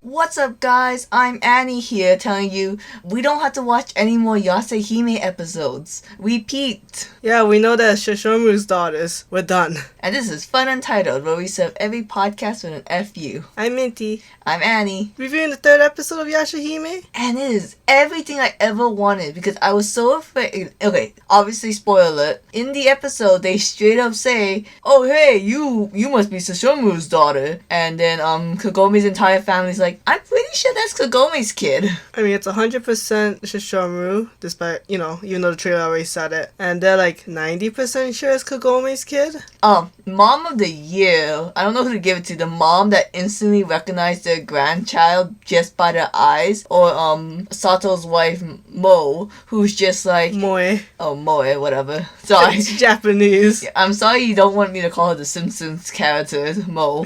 What's up, guys? I'm Annie here telling you we don't have to watch any more Yashahime episodes. We peaked. Yeah, we know that Shishomu's daughters. We're done. And this is FunUntitled, where we serve every podcast with an FU. I'm Minty. I'm Annie. Reviewing the third episode of Yashahime. And it is everything I ever wanted because I was so afraid. Okay, obviously, spoiler alert. In the episode, they straight up say, "Oh, hey, you must be Shishomu's daughter." And then Kagome's entire family's like, "I'm pretty sure that's Kagome's kid." I mean, it's 100% Shishomu, despite, even though the trailer already said it. And they're like 90% sure it's Kagome's kid. Mom of the year. I don't know who to give it to. The mom that instantly recognized their grandchild just by their eyes. Or, Sato's wife, Mo, who's just like... Moe. Oh, Moe, whatever. Sorry. It's Japanese. I'm sorry you don't want me to call her the Simpsons character, Mo.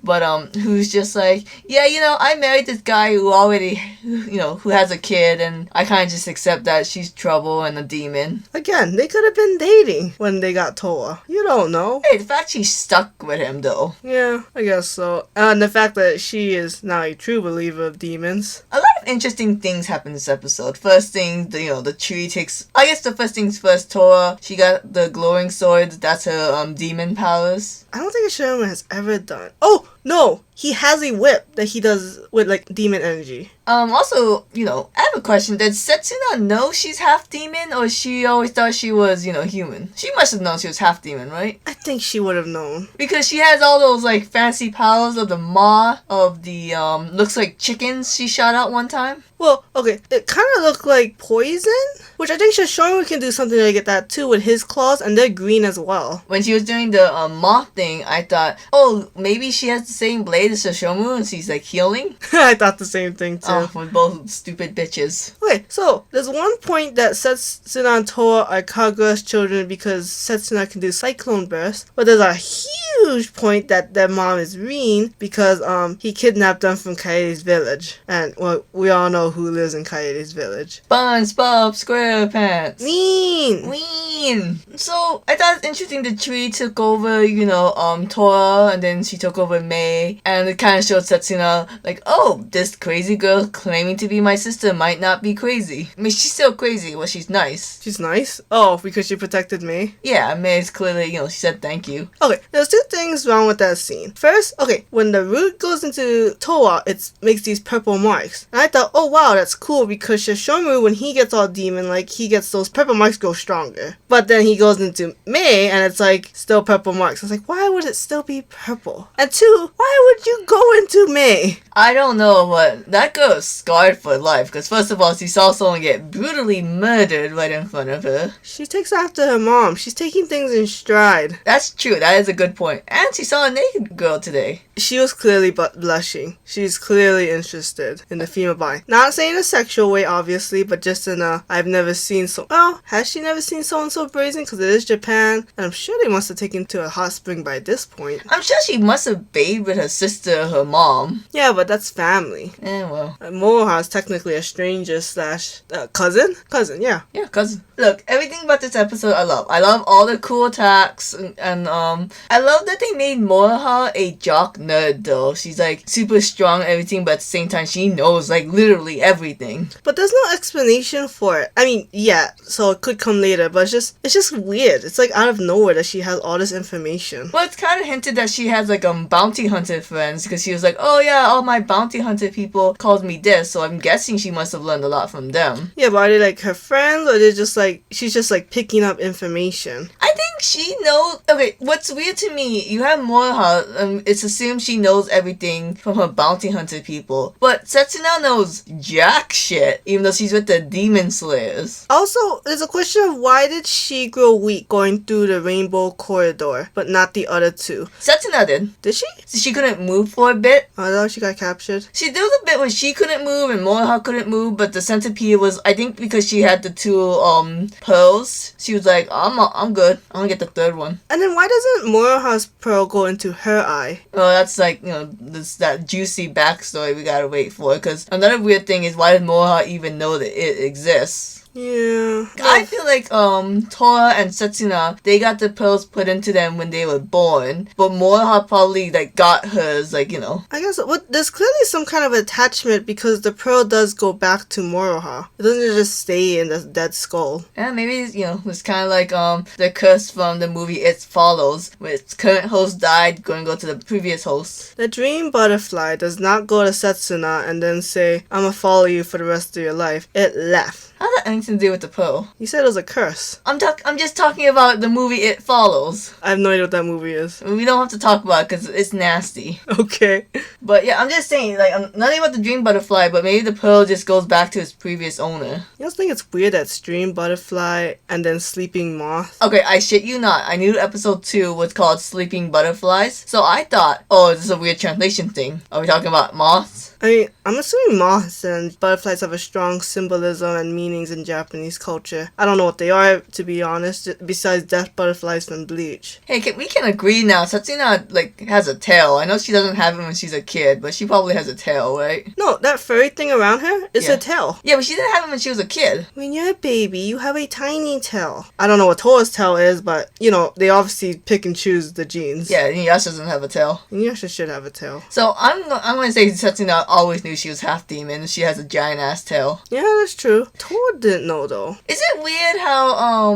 But, who's just like, yeah, I married this guy who already, who has a kid, and I kind of just accept that she's trouble and a demon. Again, they could have been dating when they got Towa. You don't know. Hey, the fact she's stuck with him, though. Yeah, I guess so. And the fact that she is now a true believer of demons. A lot of interesting things happen this episode. First thing, the tree takes... I guess the first things first, Towa, she got the glowing sword. That's her, demon powers. I don't think Sherman has ever done... Oh, no! He has a whip that he does with, demon energy. Also, I have a question. Did Setsuna know she's half demon, or she always thought she was, human? She must have known she was half demon, right? I think she would have known. Because she has all those, fancy powers of the maw of the, looks like chickens she shot out one time. Well, okay, it kind of looked like poison, which I think Shishomu can do something like that too with his claws, and they're green as well. When she was doing the moth thing, I thought, oh, maybe she has the same blade as Shishomu and she's healing? I thought the same thing too. Oh, we're both stupid bitches. Okay, so there's one point that Setsuna and Towa are Kagura's children because Setsuna can do cyclone burst, but there's a huge point that their mom is Rin because he kidnapped them from Kaede's village. And, well, we all know who lives in Kaede's village. SpongeBob SquarePants. Ween! So, I thought it's interesting the tree took over, Towa, and then she took over Mei, and it kind of showed Setsuna, oh, this crazy girl claiming to be my sister might not be crazy. I mean, she's still crazy, but she's nice. She's nice? Oh, because she protected Mei? Yeah, Mei's clearly, she said thank you. Okay, there's two things wrong with that scene. First, okay, when the root goes into Towa, it makes these purple marks. And I thought, oh wow, that's cool because Shishomu, when he gets all demon, he gets those purple marks go stronger. But then he goes into Mei and it's still purple marks. I was like, why would it still be purple? And two, why would you go into Mei? I don't know, but that girl is scarred for life because first of all, she saw someone get brutally murdered right in front of her. She takes after her mom. She's taking things in stride. That's true. That is a good point. And she saw a naked girl today. She was clearly blushing. She's clearly interested in the female body. Not saying a sexual way, obviously, but just in a, I've never seen so... Well, has she never seen someone so brazen? Because it is Japan. And I'm sure they must have taken to a hot spring by this point. I'm sure she must have bathed with her sister or her mom. Yeah, but that's family. Well. Moroha is technically a stranger slash cousin? Cousin, yeah. Yeah, cousin. Look, everything about this episode I love. I love all the cool attacks and I love that they made Moroha a jock nerd though. She's super strong and everything, but at the same time she knows literally everything. But there's no explanation for it. I mean, yeah, so it could come later, but it's just weird. It's out of nowhere that she has all this information. Well, it's kind of hinted that she has bounty hunter friends because she was oh yeah, all my bounty hunter people called me this, so I'm guessing she must have learned a lot from them. Yeah, but are they her friends, or they're just she's just picking up information? I think she knows. Okay, what's weird to me, you have Moroha, it's assumed she knows everything from her bounty hunter people, but Setsuna knows jack shit, even though she's with the demon slayers. Also, there's a question of why did she grow weak going through the rainbow corridor, but not the other two? Setsuna did. Did she? She couldn't move for a bit. I thought she got captured. There was a bit where she couldn't move and Moroha couldn't move, but the centipede was, I think because she had the two pearls, she was I'm good. I'm gonna get the third one. And then why doesn't Moroha's pearl go into her eye? Well, that's that juicy backstory we gotta wait for, because another weird thing is why does Moroha even know that it exists? Yeah. I feel like Towa and Setsuna, they got the pearls put into them when they were born, but Moroha probably like got hers, like, you know. I guess there's clearly some kind of attachment because the pearl does go back to Moroha. It doesn't just stay in the dead skull. Yeah, maybe, you know, it's kind of like the curse from the movie It Follows, where its current host died, going to go to the previous host. The dream butterfly does not go to Setsuna and then say, I'm gonna follow you for the rest of your life. It left. How does that have anything to do with the pearl? You said it was a curse. I'm just talking about the movie It Follows. I have no idea what that movie is. We don't have to talk about it because it's nasty. Okay. But yeah, I'm just saying, like, I'm not even about the dream butterfly, but maybe the pearl just goes back to its previous owner. You also think it's weird that it's dream butterfly and then sleeping moth? Okay, I shit you not. I knew episode 2 was called Sleeping Butterflies, so I thought, oh, this is a weird translation thing. Are we talking about moths? I mean, I'm assuming moths and butterflies have a strong symbolism and meanings in Japanese culture. I don't know what they are, to be honest, besides death butterflies from Bleach. Hey, we can agree now. Setsuna, like, has a tail. I know she doesn't have it when she's a kid, but she probably has a tail, right? No, that furry thing around her is a tail. Yeah, but she didn't have it when she was a kid. When you're a baby, you have a tiny tail. I don't know what Towa's tail is, but, you know, they obviously pick and choose the genes. Yeah, Inuyasha doesn't have a tail. Inuyasha should have a tail. So I'm gonna say Setsuna always knew she was half demon. She has a giant ass tail. Yeah, that's true. Towa didn't know though. Is it weird how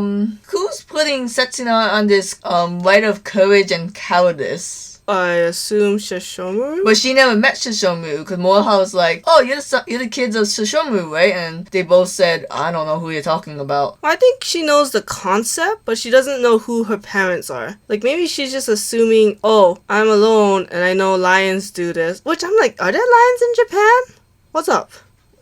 who's putting Setsuna on this rite of courage and cowardice? I assume Sesshomaru? But she never met Sesshomaru because Moroha was like, oh, you're the kids of Sesshomaru, right? And they both said, I don't know who you're talking about. Well, I think she knows the concept, but she doesn't know who her parents are. Like, maybe she's just assuming, oh, I'm alone and I know lions do this. Which I'm like, are there lions in Japan? What's up?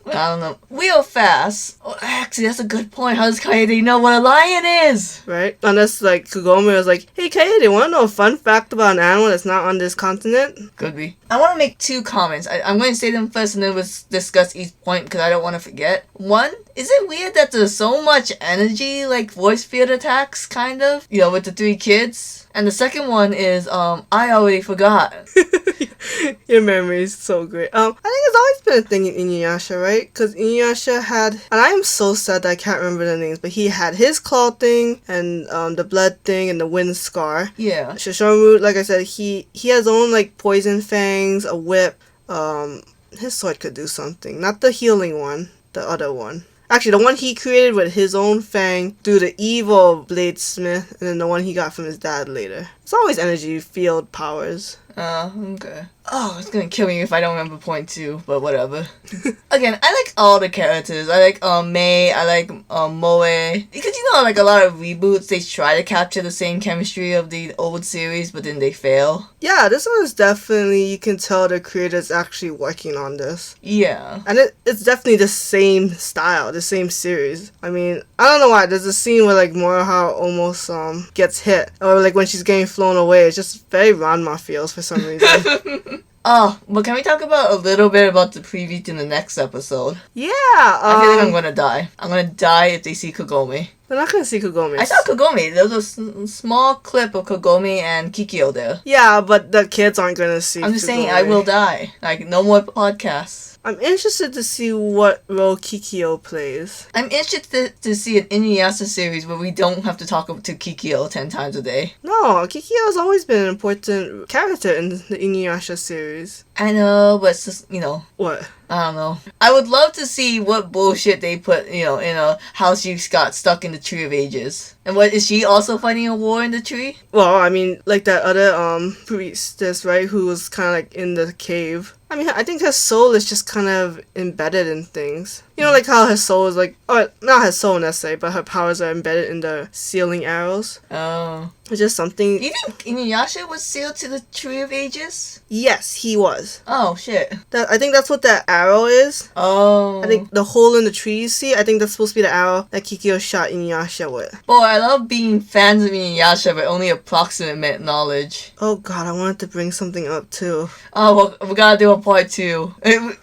I don't know. Real fast. Oh, actually, that's a good point. How does Kaede know what a lion is? Right? Unless, like, Kagome was like, hey, Kaede, wanna know a fun fact about an animal that's not on this continent? Could be. I want to make 2 comments. I'm going to say them first and then we'll discuss each point because I don't want to forget. One, is it weird that there's so much energy, like voice field attacks, kind of? You know, with the 3 kids? And the second one is, I already forgot. Your memory is so great. I think it's always been a thing in Inuyasha, right? Because Inuyasha had, and I am so sad that I can't remember the names, but he had his claw thing, and the blood thing, and the wind scar. Yeah. Sesshomaru, like I said, he has his own, like, poison fangs, a whip. His sword could do something. Not the healing one, the other one. Actually, the one he created with his own fang through the evil bladesmith, and then the one he got from his dad later. It's always energy field powers. Okay. Oh, it's gonna kill me if I don't remember point 2, but whatever. Again, I like all the characters. I like Mei, I like Moe. Because you know, like a lot of reboots, they try to capture the same chemistry of the old series, but then they fail. Yeah, this one is definitely, you can tell the creator's actually working on this. Yeah. And it's definitely the same style, the same series. I mean, I don't know why, there's a scene where like Moroha almost gets hit. Or like when she's getting flown away, it's just very Ranma feels for some reason. Oh, but can we talk about a little bit about the preview to the next episode? Yeah. I feel like I'm gonna die. I'm gonna die if they see Kagome. They're not gonna see Kagome. I saw Kagome. There was a small clip of Kagome and Kikyo there. Yeah, but the kids aren't gonna see I'm just Kagome. saying I will die. Like, no more podcasts. I'm interested to see what role Kikyo plays. I'm interested to see an Inuyasha series where we don't have to talk to Kikyo 10 times a day. No, Kikyo has always been an important character in the Inuyasha series. I know, but it's just, you know. What? I don't know. I would love to see what bullshit they put, you know, in how she got stuck in the Tree of Ages. And what, is she also fighting a war in the tree? Well, I mean, like that other priestess, right, who was kind of like in the cave. I mean, I think her soul is just kind of embedded in things. You know, like how her soul is like, or not her soul necessarily, but her powers are embedded in the sealing arrows. Oh. It's just something. Do you think Inuyasha was sealed to the Tree of Ages? Yes, he was. Oh, shit. I think that's what that arrow is. Oh. I think the hole in the tree you see, I think that's supposed to be the arrow that Kikyo shot Inuyasha with. Boy, I love being fans of Inuyasha, but only approximate knowledge. Oh god, I wanted to bring something up too. Oh, well, we gotta do a part 2.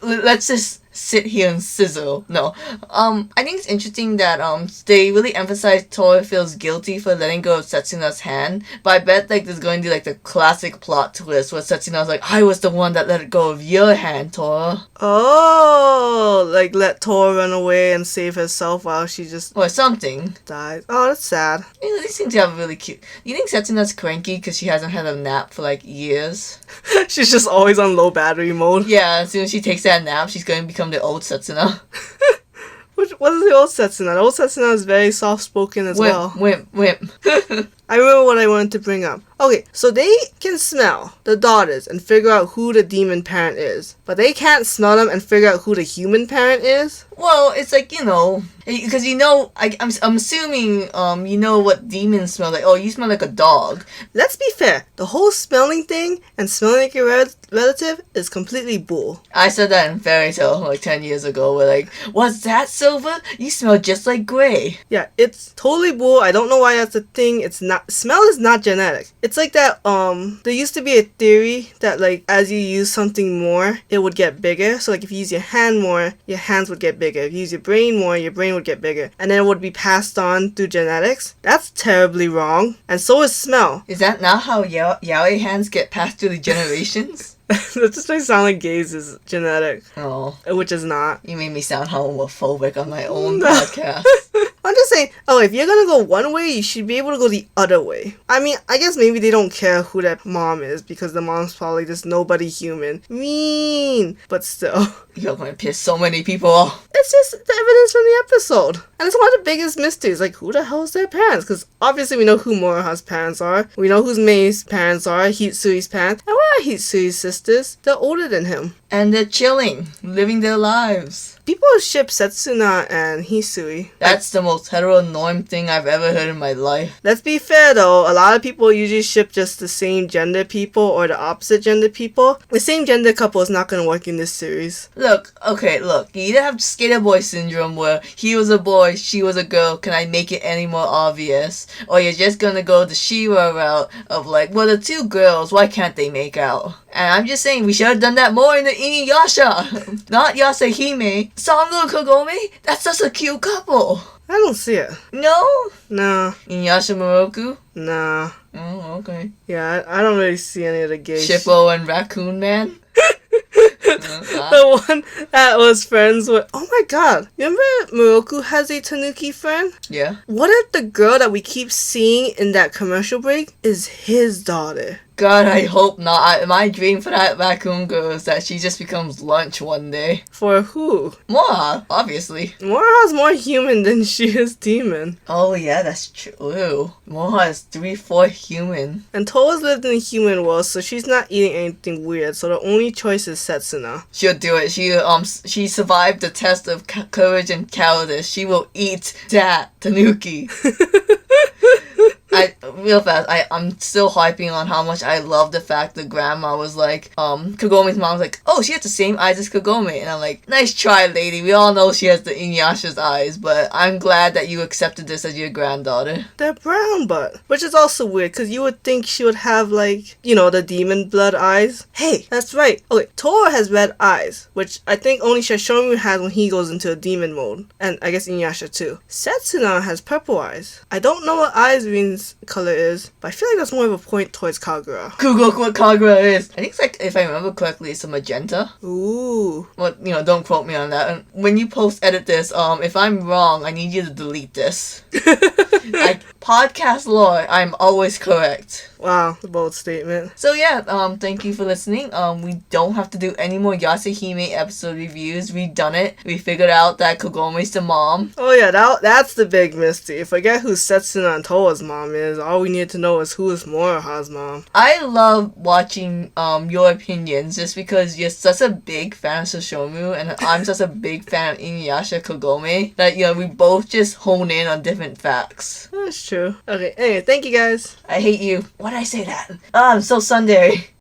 Let's just sit here and sizzle. No. I think it's interesting that they really emphasize Towa feels guilty for letting go of Setsuna's hand, but I bet like there's going to be like the classic plot twist where Setsuna's like, I was the one that let go of your hand, Towa. Oh, like let Towa run away and save herself while she just Or something. dies. Oh, that's sad. You know, these things have a really cute. You think Setsuna's cranky because she hasn't had a nap for like years? She's just always on low battery mode. Yeah, as soon as she takes that nap, she's going to become the old Setsuna. What is the old Setsuna? The old Setsuna is very soft-spoken as well. Wimp. I remember what I wanted to bring up. Okay, so they can smell the daughters and figure out who the demon parent is, but they can't smell them and figure out who the human parent is? Well, it's like, you know, because you know, I'm assuming, you know what demons smell like. Oh, you smell like a dog. Let's be fair. The whole smelling thing and smelling like your relative is completely bull. I said that in Fairy Tale like 10 years ago. We're like, what's that, Silver? You smell just like Gray. Yeah, it's totally bull. I don't know why that's a thing. It's not. Smell is not genetic. It's like that, there used to be a theory that, like, as you use something more, it would get bigger. So, like, if you use your hand more, your hands would get bigger. If you use your brain more, your brain would get bigger. And then it would be passed on through genetics. That's terribly wrong. And so is smell. Is that not how yaoi hands get passed through the generations? That just makes it sound like gays is genetic. Oh. Which is not. You made me sound homophobic on my own podcast. I'm just saying, if you're gonna go one way, you should be able to go the other way. I mean, I guess maybe they don't care who that mom is because the mom's probably just nobody human. Mean! But still. You're gonna piss so many people off. It's just the evidence from the episode. And it's one of the biggest mysteries. Like, who the hell is their parents? Because obviously we know who Moroha's parents are. We know who Mei's parents are, Hitsui's parents. And what are Hitsui's sisters? They're older than him. And they're chilling, living their lives. People ship Setsuna and Hisui. That's the most heteronorm thing I've ever heard in my life. Let's be fair though, a lot of people usually ship just the same gender people or the opposite gender people. The same gender couple is not going to work in this series. Look, you either have skater boy syndrome where he was a boy, she was a girl, can I make it any more obvious? Or you're just going to go the Shira route of like, well, the two girls, why can't they make out? And I'm just saying, we should have done that more in the Inuyasha. Not Yashahime. Sango Kagome? That's just a cute couple. I don't see it. No? No. Inuyasha Moroku? Nah. Oh, okay. Yeah, I don't really see any of the gay Shippo and Raccoon Man? The one that was friends with... Oh my god. Remember Moroku has a Tanuki friend? Yeah. What if the girl that we keep seeing in that commercial break is his daughter? God, I hope not. My dream for that raccoon girl is that she just becomes lunch one day. For who? Moroha, obviously. Moroha's more human than she is demon. Oh yeah, that's true. Moroha is 3/4 human. And Towa's lived in a human world, so she's not eating anything weird, so the only choice is Setsuna. She'll do it. She survived the test of courage and cowardice. She will eat that Tanuki. Real fast, I'm still hyping on how much I love the fact that grandma was like, Kagome's mom was like, oh, she has the same eyes as Kagome. And I'm like, nice try, lady. We all know she has the Inuyasha's eyes, but I'm glad that you accepted this as your granddaughter. They're brown, but which is also weird, because you would think she would have, like, you know, the demon blood eyes. Hey, that's right. Okay, Towa has red eyes, which I think only Sesshomaru has when he goes into a demon mode. And I guess Inuyasha too. Setsuna has purple eyes. I don't know what eyes means color is, but I feel like that's more of a point towards Kagura. Google what Kagura is. I think it's like, if I remember correctly, it's a magenta. Ooh. Well, you know, don't quote me on that. And when you post-edit this, if I'm wrong, I need you to delete this. Podcast lore, I'm always correct. Wow, a bold statement. So yeah, thank you for listening. We don't have to do any more Yashahime episode reviews. We've done it. We figured out that Kagome's the mom. Oh yeah, that's the big mystery. Forget who Setsuna and Towa's mom is. All we need to know is who is Moroha's mom. I love watching your opinions just because you're such a big fan of Sesshomaru and I'm such a big fan of Inuyasha Kagome that, you know, we both just hone in on different facts. That's true. Okay, anyway, thank you guys. I hate you. Why did I say that? I'm so tsundere.